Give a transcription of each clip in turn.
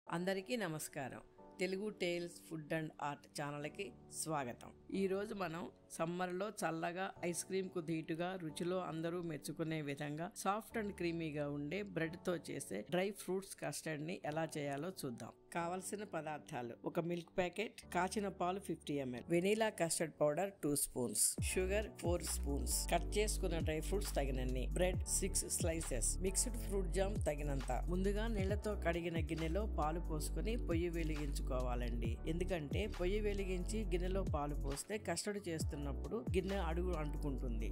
అందరికీ నమస్కారం. Telugu tales food and art ఛానల్కి స్వాగతం. ఈరోజు మనం సమ్మర్లో చల్లగా ఐస్ క్రీమ్కు ధీటుగా రుచిలో అందరూ మెచ్చుకునే విధంగా సాఫ్ట్ అండ్ క్రీమీగా ఉండే బ్రెడ్తో చేసే డ్రై ఫ్రూట్స్ కస్టర్డ్ని ఎలా చేయాలో చూద్దాం. కావలసిన పదార్థాలు: ఒక మిల్క్ ప్యాకెట్, కాచిన పాలు 50 ml, vanilla custard powder 2 spoons, sugar 4 spoons, cut చేసుకున్న డ్రై ఫ్రూట్స్ తగినన్ని, bread 6 slices, mixed fruit jam తగినంత. ముందుగా నీళ్లతో కడిగిన గిన్నెలో పాలు పోసుకుని పొయ్యి వెలిగించుకోవాలండి. ఎందుకంటే పొయ్యి వెలిగించి గిన్నెలో పాలు పోస్తే కస్టర్డ్ చేస్తున్నప్పుడు గిన్నె అడుగు అంటుకుంటుంది.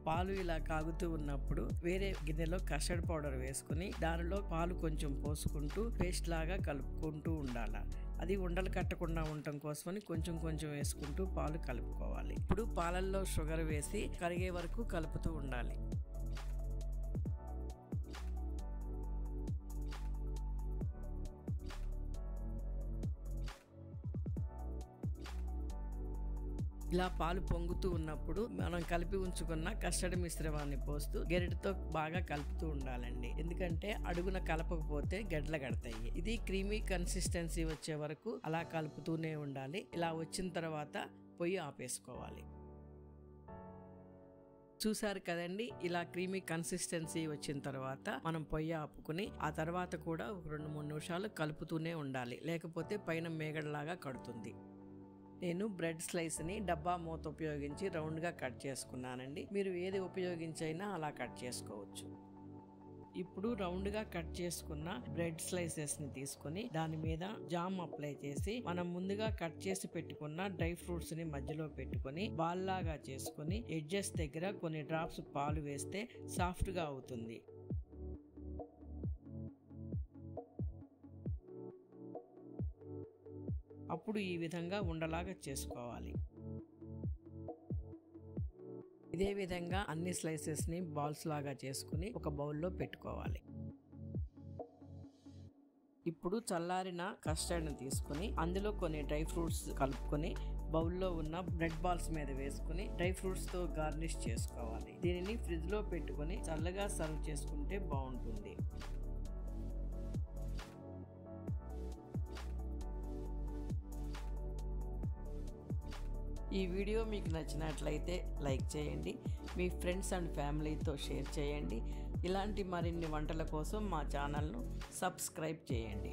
పాలు ఇలా కాగుతూ ఉన్నప్పుడు వేరే గిన్నెలో కస్టర్డ్ పౌడర్ వేసుకుని దానిలో పాలు కొంచెం పోసుకుంటూ పేస్ట్ లాగా కలుపుకుంటూ ఉండాలి. అది ఉండలు కట్టకుండా ఉండటం కోసమని కొంచెం కొంచెం వేసుకుంటూ పాలు కలుపుకోవాలి. ఇప్పుడు పాలల్లో షుగర్ వేసి కరిగే వరకు కలుపుతూ ఉండాలి. ఇలా పాలు పొంగుతూ ఉన్నప్పుడు మనం కలిపి ఉంచుకున్న కస్టర్డ్ మిశ్రమాన్ని పోస్తూ గెరిటితో బాగా కలుపుతూ ఉండాలండి. ఎందుకంటే అడుగున కలపకపోతే గడ్డలు కడతాయి. ఇది క్రీమీ కన్సిస్టెన్సీ వచ్చే వరకు అలా కలుపుతూనే ఉండాలి. ఇలా వచ్చిన తర్వాత పొయ్యి ఆపేసుకోవాలి. చూసారు కదండి, ఇలా క్రీమీ కన్సిస్టెన్సీ వచ్చిన తర్వాత మనం పొయ్యి ఆపుకుని ఆ తర్వాత కూడా 2-3 నిమిషాలు కలుపుతూనే ఉండాలి. లేకపోతే పైన మేగడలాగా కడుతుంది. నేను బ్రెడ్ స్లైస్ ని డబ్బా మూత ఉపయోగించి రౌండ్ గా కట్ చేసుకున్నానండి. మీరు ఏది ఉపయోగించైనా అలా కట్ చేసుకోవచ్చు. ఇప్పుడు రౌండ్ గా కట్ చేసుకున్న బ్రెడ్ స్లైసెస్ ని తీసుకుని దాని మీద జామ్ అప్లై చేసి మనం ముందుగా కట్ చేసి పెట్టుకున్న డ్రై ఫ్రూట్స్ ని మధ్యలో పెట్టుకుని బాల్ లాగా చేసుకుని ఎడ్జెస్ దగ్గర కొన్ని డ్రాప్స్ పాలు వేస్తే సాఫ్ట్ గా అవుతుంది. అప్పుడు ఈ విధంగా ఉండలాగా చేసుకోవాలి. ఇదే విధంగా అన్ని స్లైసెస్ ని బాల్స్ లాగా చేసుకుని ఒక బౌల్లో పెట్టుకోవాలి. ఇప్పుడు చల్లారిన కస్టర్డ్ ని తీసుకుని అందులో కొన్ని డ్రై ఫ్రూట్స్ కలుపుకొని బౌల్లో ఉన్న బ్రెడ్ బాల్స్ మీద వేసుకుని డ్రై ఫ్రూట్స్ తో గార్నిష్ చేసుకోవాలి. దీనిని ఫ్రిడ్జ్ లో పెట్టుకుని చల్లగా సర్వ్ చేసుకుంటే బాగుంటుంది. ఈ వీడియో మీకు నచ్చినట్లయితే లైక్ చేయండి. మీ ఫ్రెండ్స్ అండ్ ఫ్యామిలీతో షేర్ చేయండి. ఇలాంటి మరిన్ని వంటల కోసం మా ఛానల్ను సబ్స్క్రైబ్ చేయండి.